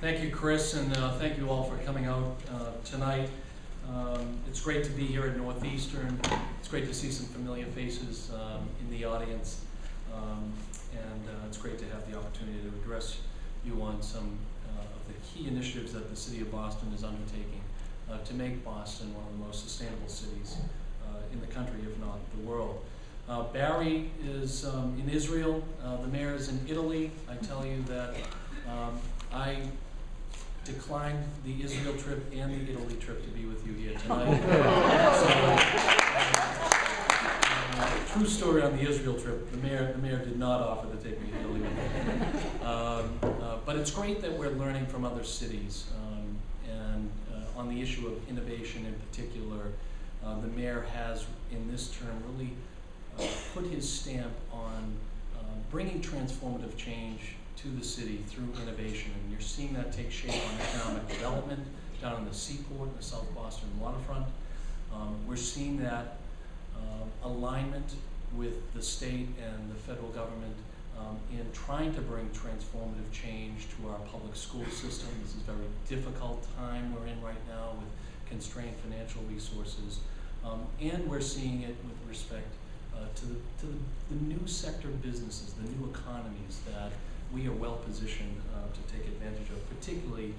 Thank you, Chris, and thank you all for coming out tonight. It's great to be here at Northeastern. It's great to see some familiar faces in the audience, and it's great to have the opportunity to address you on some of the key initiatives that the City of Boston is undertaking to make Boston one of the most sustainable cities in the country, if not the world. Barry is in Israel, the mayor is in Italy. I tell you that I declined the Israel trip and the Italy trip to be with you here tonight. True story on the Israel trip, the mayor did not offer to take me to Italy with him. But it's great that we're learning from other cities, and on the issue of innovation in particular, the mayor has in this term really put his stamp on bringing transformative change to the city through innovation, and you're seeing that take shape on economic development down in the Seaport and the South Boston waterfront. We're seeing that alignment with the state and the federal government in trying to bring transformative change to our public school system. This is a very difficult time we're in right now with constrained financial resources, and we're seeing it with respect to the new sector businesses, the new economies that we are well positioned to take advantage of, particularly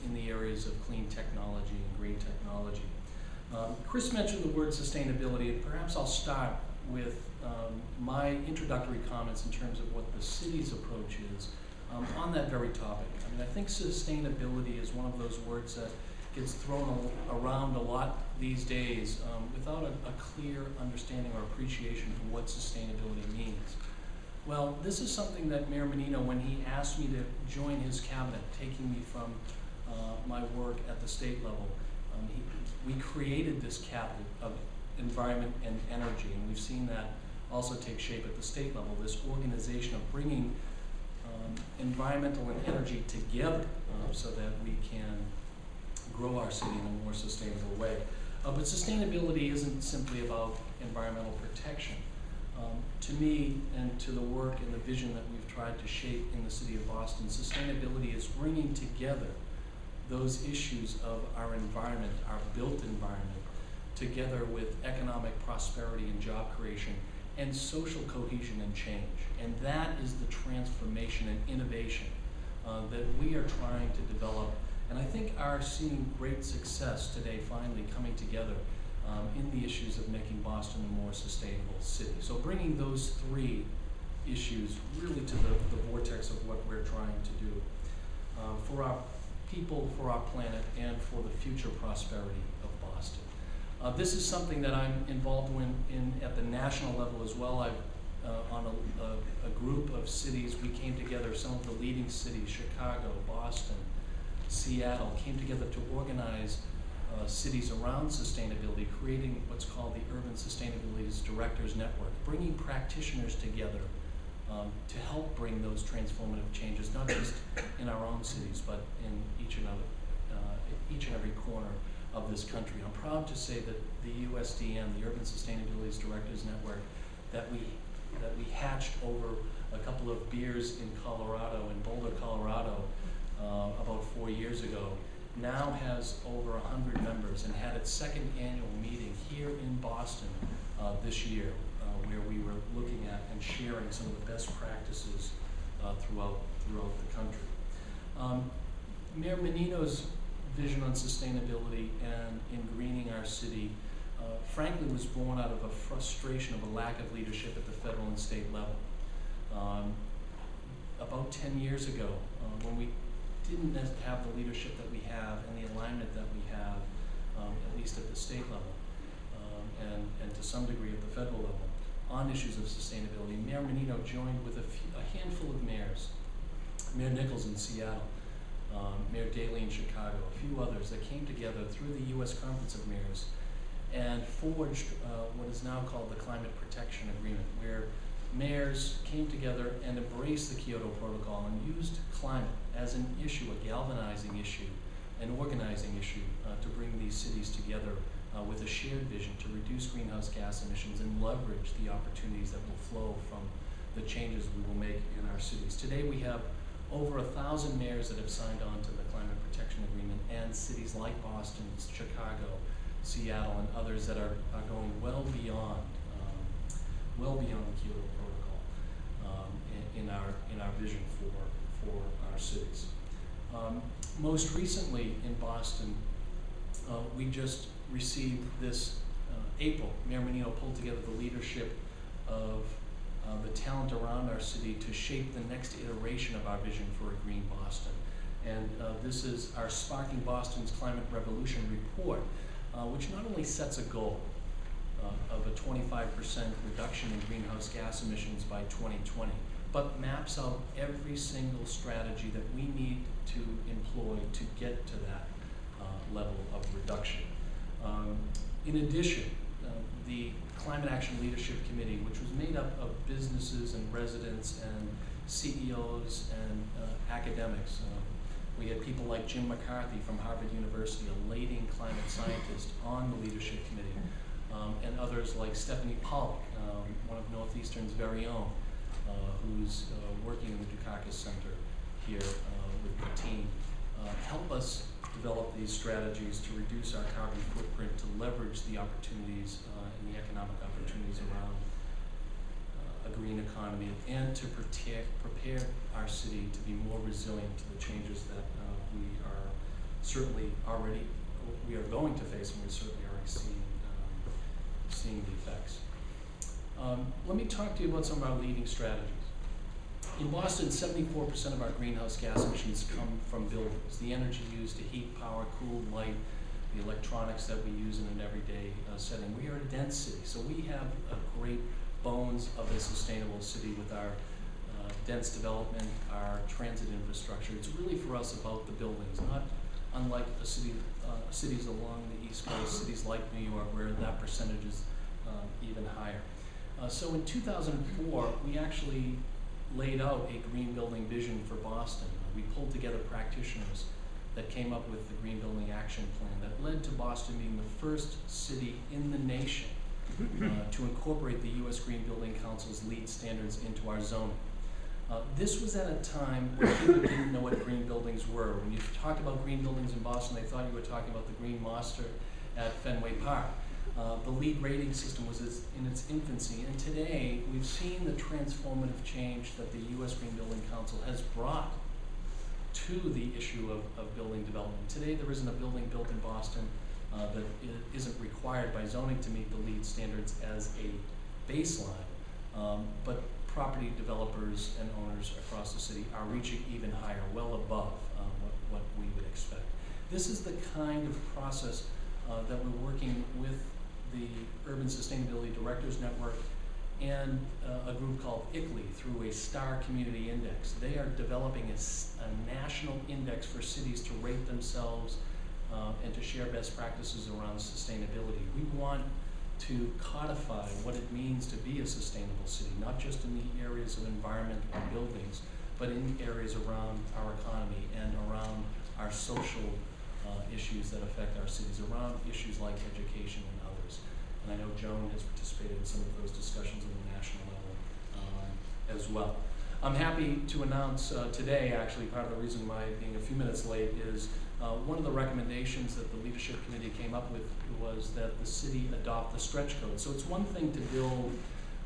in the areas of clean technology and green technology. Chris mentioned the word sustainability, and perhaps I'll start with my introductory comments in terms of what the city's approach is on that very topic. I mean, I think sustainability is one of those words that gets thrown around a lot these days without a clear understanding or appreciation for what sustainability means. Well, this is something that Mayor Menino, when he asked me to join his cabinet, taking me from my work at the state level, we created this cabinet of environment and energy, and we've seen that also take shape at the state level, this organization of bringing environmental and energy together so that we can grow our city in a more sustainable way. But sustainability isn't simply about environmental protection. To me, and to the work and the vision that we've tried to shape in the City of Boston, sustainability is bringing together those issues of our environment, our built environment, together with economic prosperity and job creation and social cohesion and change. And that is the transformation and innovation that we are trying to develop, and I think are seeing great success today, finally coming together in the issues of making Boston a more sustainable city. So bringing those three issues really to the vortex of what we're trying to do for our people, for our planet, and for the future prosperity of Boston. This is something that I'm involved in at the national level as well. On a group of cities, we came together, some of the leading cities, Chicago, Boston, Seattle, came together to organize cities around sustainability, creating what's called the Urban Sustainability Directors Network, bringing practitioners together to help bring those transformative changes, not just in our own cities, but in each and every corner of this country. I'm proud to say that the USDN, the Urban Sustainability Directors Network, that we hatched over a couple of beers in Colorado, in Boulder, Colorado, about 4 years ago, now has over 100 members and had its second annual meeting here in Boston this year, where we were looking at and sharing some of the best practices throughout the country. Mayor Menino's vision on sustainability and in greening our city frankly was born out of a frustration of a lack of leadership at the federal and state level. About 10 years ago, when we didn't have the leadership that we have and the alignment that we have, at least at the state level, and to some degree at the federal level, on issues of sustainability, Mayor Menino joined with a handful of mayors, Mayor Nichols in Seattle, Mayor Daley in Chicago, a few others that came together through the U.S. Conference of Mayors and forged what is now called the Climate Protection Agreement, where mayors came together and embraced the Kyoto Protocol and used climate as an issue, a galvanizing issue, an organizing issue to bring these cities together with a shared vision to reduce greenhouse gas emissions and leverage the opportunities that will flow from the changes we will make in our cities. Today we have over 1,000 mayors that have signed on to the Climate Protection Agreement, and cities like Boston, Chicago, Seattle, and others that are going well beyond the Kyoto Protocol in our vision for our cities. Most recently in Boston, we just received this April. Mayor Menino pulled together the leadership of the talent around our city to shape the next iteration of our vision for a green Boston. And this is our Sparking Boston's Climate Revolution report, which not only sets a goal of a 25% reduction in greenhouse gas emissions by 2020, but maps out every single strategy that we need to employ to get to that level of reduction. In addition, the Climate Action Leadership Committee, which was made up of businesses and residents and CEOs and academics. We had people like Jim McCarthy from Harvard University, a leading climate scientist, on the leadership committee, and others like Stephanie Pollock, one of Northeastern's very own, who's working in the Dukakis Center here with the team, help us develop these strategies to reduce our carbon footprint, to leverage the opportunities and the economic opportunities around a green economy, and to prepare our city to be more resilient to the changes that we are going to face, and we're certainly already seeing the effects. Let me talk to you about some of our leading strategies. In Boston, 74% of our greenhouse gas emissions come from buildings. The energy used to heat, power, cool, light, the electronics that we use in an everyday setting. We are a dense city, so we have a great bones of a sustainable city with our dense development, our transit infrastructure. It's really for us about the buildings, not unlike cities along the East Coast, cities like New York, where that percentage is even higher. So in 2004, we actually laid out a green building vision for Boston. We pulled together practitioners that came up with the Green Building Action Plan that led to Boston being the first city in the nation to incorporate the U.S. Green Building Council's LEED standards into our zoning. This was at a time when people didn't know what green buildings were. When you talked about green buildings in Boston, they thought you were talking about the Green Monster at Fenway Park. The LEED rating system was in its infancy, and today we've seen the transformative change that the U.S. Green Building Council has brought to the issue of building development. Today there isn't a building built in Boston that isn't required by zoning to meet the LEED standards as a baseline, but property developers and owners across the city are reaching even higher, well above what we would expect. This is the kind of process that we're working with the Urban Sustainability Directors Network and a group called ICLEI through a STAR Community Index. They are developing a national index for cities to rate themselves and to share best practices around sustainability. We want to codify what it means to be a sustainable city, not just in the areas of environment or buildings, but in areas around our economy and around our social issues that affect our cities, around issues like education and others. And I know Joan has participated in some of those discussions on the national level as well. I'm happy to announce today, actually, part of the reason why being a few minutes late is one of the recommendations that the Leadership Committee came up with was that the city adopt the stretch code. So it's one thing to build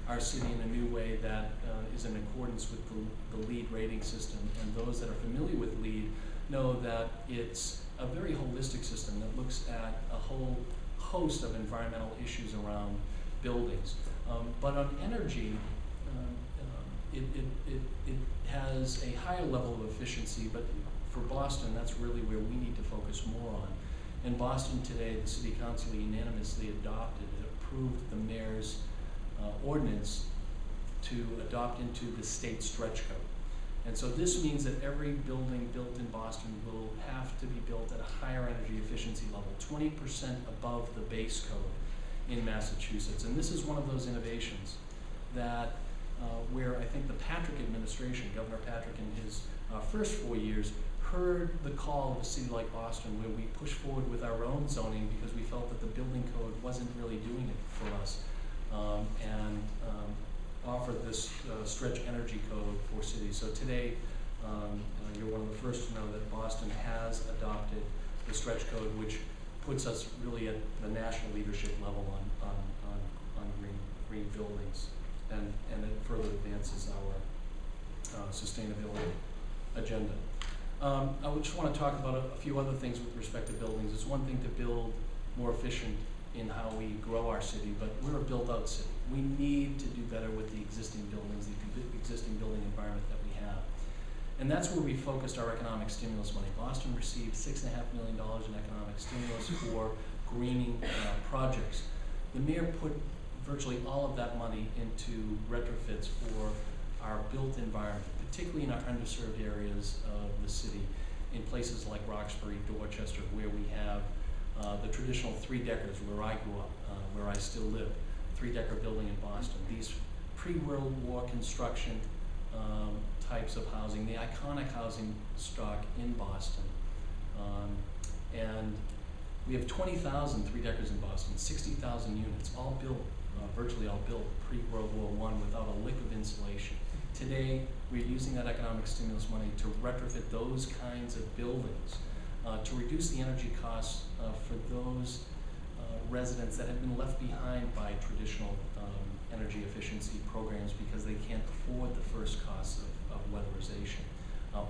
our city in a new way that is in accordance with the LEED rating system, and those that are familiar with LEED know that it's a very holistic system that looks at a whole host of environmental issues around buildings. But on energy, it has a higher level of efficiency, but for Boston, that's really where we need to focus more on. In Boston today, the City Council unanimously adopted and approved the mayor's ordinance to adopt into the state stretch code. And so this means that every building built in Boston will have to be built at a higher energy efficiency level, 20% above the base code in Massachusetts. And this is one of those innovations that where I think the Patrick administration, Governor Patrick in his first 4 years, heard the call of a city like Boston, where we pushed forward with our own zoning because we felt that the building code wasn't really doing it for us, and offered this stretch energy code for cities. So today, You're one of the first to know that Boston has adopted the stretch code, which puts us really at the national leadership level on green buildings, and it further advances our sustainability agenda. I would just want to talk about a few other things with respect to buildings. It's one thing to build more efficient in how we grow our city, but we're a built-out city. We need to do better with the existing buildings, the existing building environment that we have. And that's where we focused our economic stimulus money. Boston received $6.5 million in economic stimulus for greening projects. The mayor put virtually all of that money into retrofits for our built environment, particularly in our underserved areas of the city, in places like Roxbury, Dorchester, where we have the traditional three-deckers, where I grew up, where I still live, three-decker building in Boston. These pre-World War construction types of housing, the iconic housing stock in Boston. And we have 20,000 three-deckers in Boston, 60,000 units, all built, virtually all built pre-World War I without a lick of insulation. Today, we're using that economic stimulus money to retrofit those kinds of buildings, to reduce the energy costs for those residents that have been left behind by traditional energy efficiency programs because they can't afford the first costs of weatherization,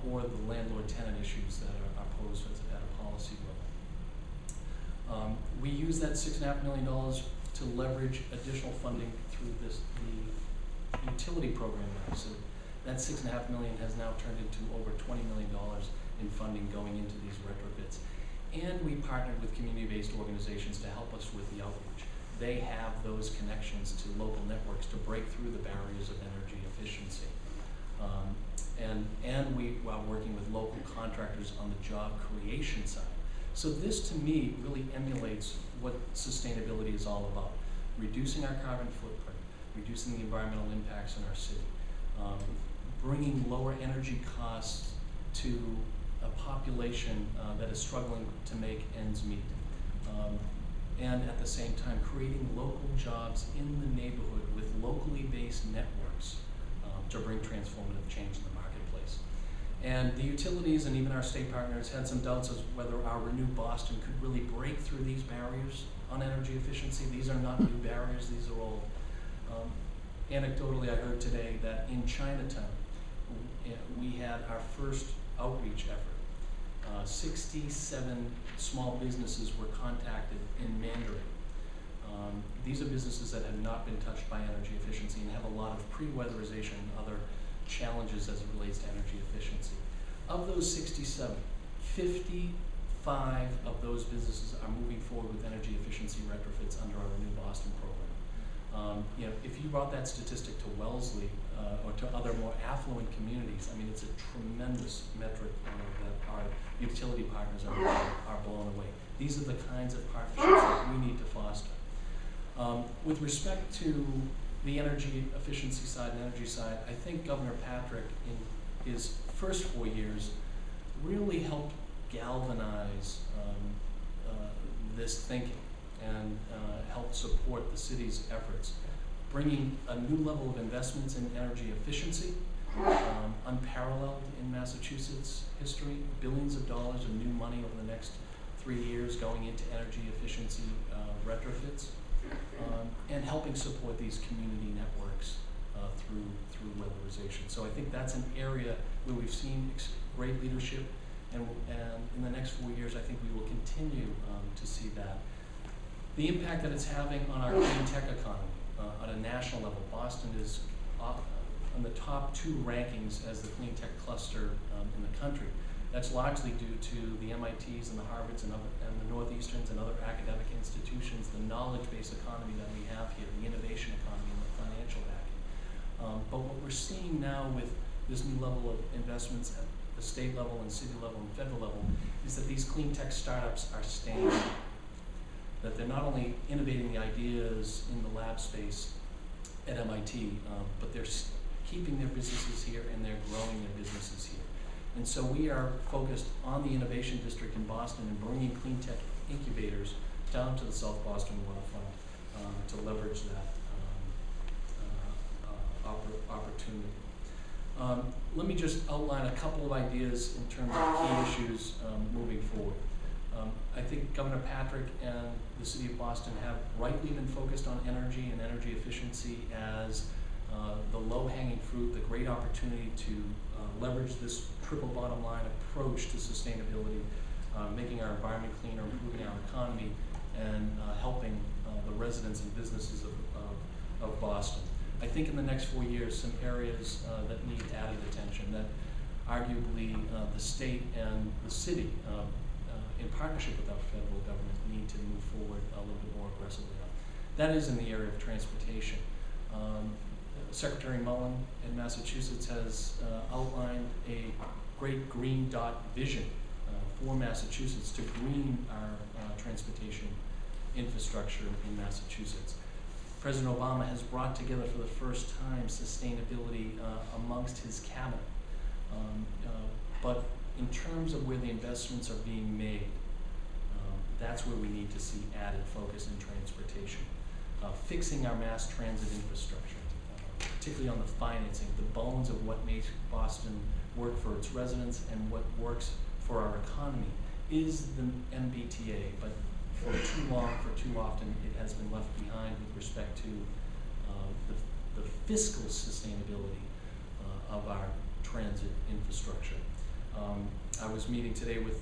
or the landlord-tenant issues that are posed at a policy level. We use that $6.5 million to leverage additional funding through the utility program now. So that $6.5 million has now turned into over $20 million in funding going into these retrofits. And we partnered with community-based organizations to help us with the outreach. They have those connections to local networks to break through the barriers of energy efficiency. And we are working with local contractors on the job creation side. So this, to me, really emulates what sustainability is all about. Reducing our carbon footprint, reducing the environmental impacts in our city, bringing lower energy costs to a population that is struggling to make ends meet. And at the same time, creating local jobs in the neighborhood with locally based networks to bring transformative change in the marketplace. And the utilities and even our state partners had some doubts as whether our Renew Boston could really break through these barriers on energy efficiency. These are not new barriers, these are old. Anecdotally, I heard today that in Chinatown, we had our first outreach effort. 67 small businesses were contacted in Mandarin. These are businesses that have not been touched by energy efficiency and have a lot of pre-weatherization and other challenges as it relates to energy efficiency. Of those 67, 55 of those businesses are moving forward with energy efficiency retrofits under our Renew Boston program. If you brought that statistic to Wellesley or to other more affluent communities, I mean, it's a tremendous metric that our utility partners are blown away. These are the kinds of partnerships that we need to foster. With respect to the energy efficiency side and energy side, I think Governor Patrick, in his first 4 years, really helped galvanize this thinking and help support the city's efforts, bringing a new level of investments in energy efficiency, unparalleled in Massachusetts history, billions of dollars of new money over the next 3 years going into energy efficiency retrofits, and helping support these community networks through weatherization. So I think that's an area where we've seen great leadership, and in the next 4 years, I think we will continue to see that. The impact that it's having on our clean tech economy on a national level. Boston is on the top 2 rankings as the clean tech cluster in the country. That's largely due to the MITs and the Harvards and the Northeasterns and other academic institutions, the knowledge-based economy that we have here, the innovation economy and the financial backing. But what we're seeing now with this new level of investments at the state level and city level and federal level is that these clean tech startups are staying, that they're not only innovating the ideas in the lab space at MIT, but they're keeping their businesses here and they're growing their businesses here. And so we are focused on the Innovation District in Boston and bringing clean tech incubators down to the South Boston waterfront to leverage that opportunity. Let me just outline a couple of ideas in terms of key issues moving forward. I think Governor Patrick and the City of Boston have rightly been focused on energy and energy efficiency as the low-hanging fruit, the great opportunity to leverage this triple bottom line approach to sustainability, making our environment cleaner, improving our economy, and helping the residents and businesses of Boston. I think in the next 4 years, some areas that need added attention, that arguably the state and the city, in partnership with our federal government, need to move forward a little bit more aggressively on. That is in the area of transportation. Secretary Mullen in Massachusetts has outlined a great green dot vision for Massachusetts to green our transportation infrastructure in Massachusetts. President Obama has brought together for the first time sustainability amongst his cabinet. But in terms of where the investments are being made, that's where we need to see added focus in transportation. Fixing our mass transit infrastructure, particularly on the financing, the bones of what makes Boston work for its residents and what works for our economy is the MBTA, but for too long, for too often, it has been left behind with respect to the fiscal sustainability of our transit infrastructure. I was meeting today with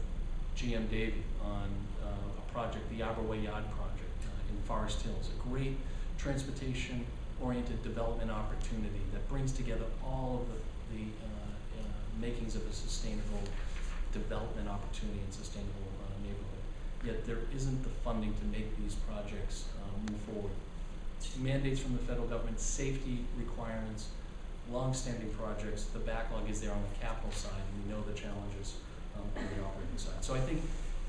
GM Davey on a project, the Arborway Yard project in Forest Hills, a great transportation-oriented development opportunity that brings together all of the makings of a sustainable development opportunity and sustainable neighborhood. Yet there isn't the funding to make these projects move forward. Mandates from the federal government, safety requirements, long-standing projects, the backlog is there on the capital side, and we know the challenges on the operating side. So I think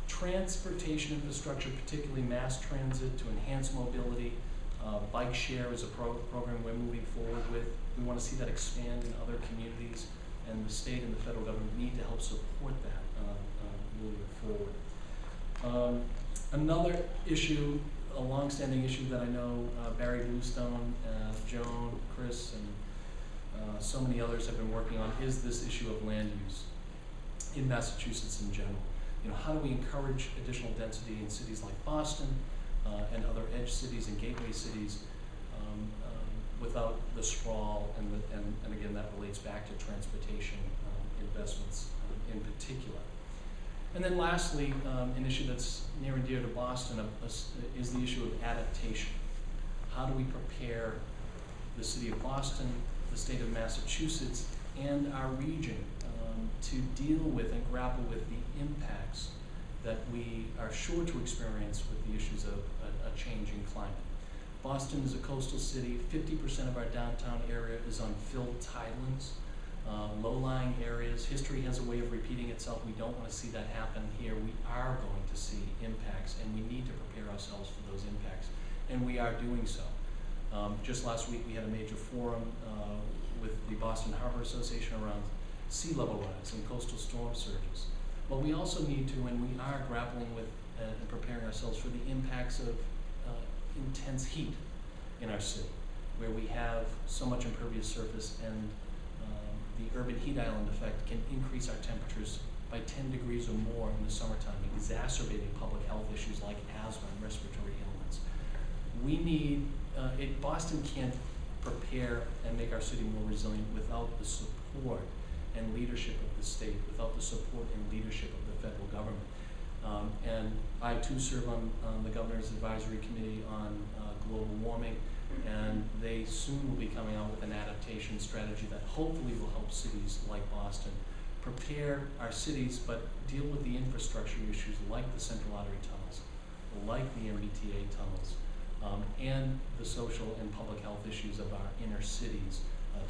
transportation infrastructure, particularly mass transit to enhance mobility, bike share is a program we're moving forward with. We want to see that expand in other communities, and the state and the federal government need to help support that moving forward. Another issue, a long-standing issue that I know Barry Bluestone, Joan, Chris, and so many others have been working on is this issue of land use in Massachusetts in general. You know, how do we encourage additional density in cities like Boston and other edge cities and gateway cities without the sprawl and again that relates back to transportation investments in particular. And then lastly, an issue that's near and dear to Boston is the issue of adaptation. How do we prepare the city of Boston, the state of Massachusetts, and our region to deal with and grapple with the impacts that we are sure to experience with the issues of a changing climate. Boston is a coastal city. 50% of our downtown area is on filled tidelands, low-lying areas. History has a way of repeating itself. We don't want to see that happen here. We are going to see impacts, and we need to prepare ourselves for those impacts, and we are doing so. Just last week we had a major forum with the Boston Harbor Association around sea level rise and coastal storm surges. But we also need to, and we are grappling with and preparing ourselves for the impacts of intense heat in our city, where we have so much impervious surface, and the urban heat island effect can increase our temperatures by 10 degrees or more in the summertime, exacerbating public health issues like asthma and respiratory ailments. We need, Boston can't prepare and make our city more resilient without the support and leadership of the state, without the support and leadership of the federal government. And I too serve on the Governor's Advisory Committee on global warming, and they soon will be coming out with an adaptation strategy that hopefully will help cities like Boston prepare our cities, but deal with the infrastructure issues like the central artery tunnels, like the MBTA tunnels, and the social and public health issues of our inner cities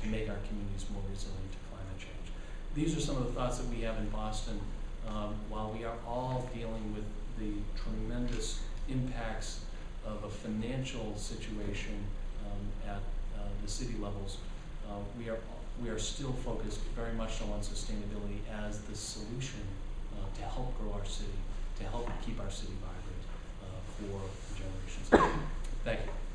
to make our communities more resilient to climate change. These are some of the thoughts that we have in Boston while we are all dealing with the tremendous impacts of a financial situation at the city levels. We are still focused very much so on sustainability as the solution to help grow our city, to help keep our city vibrant for generations. Thank you.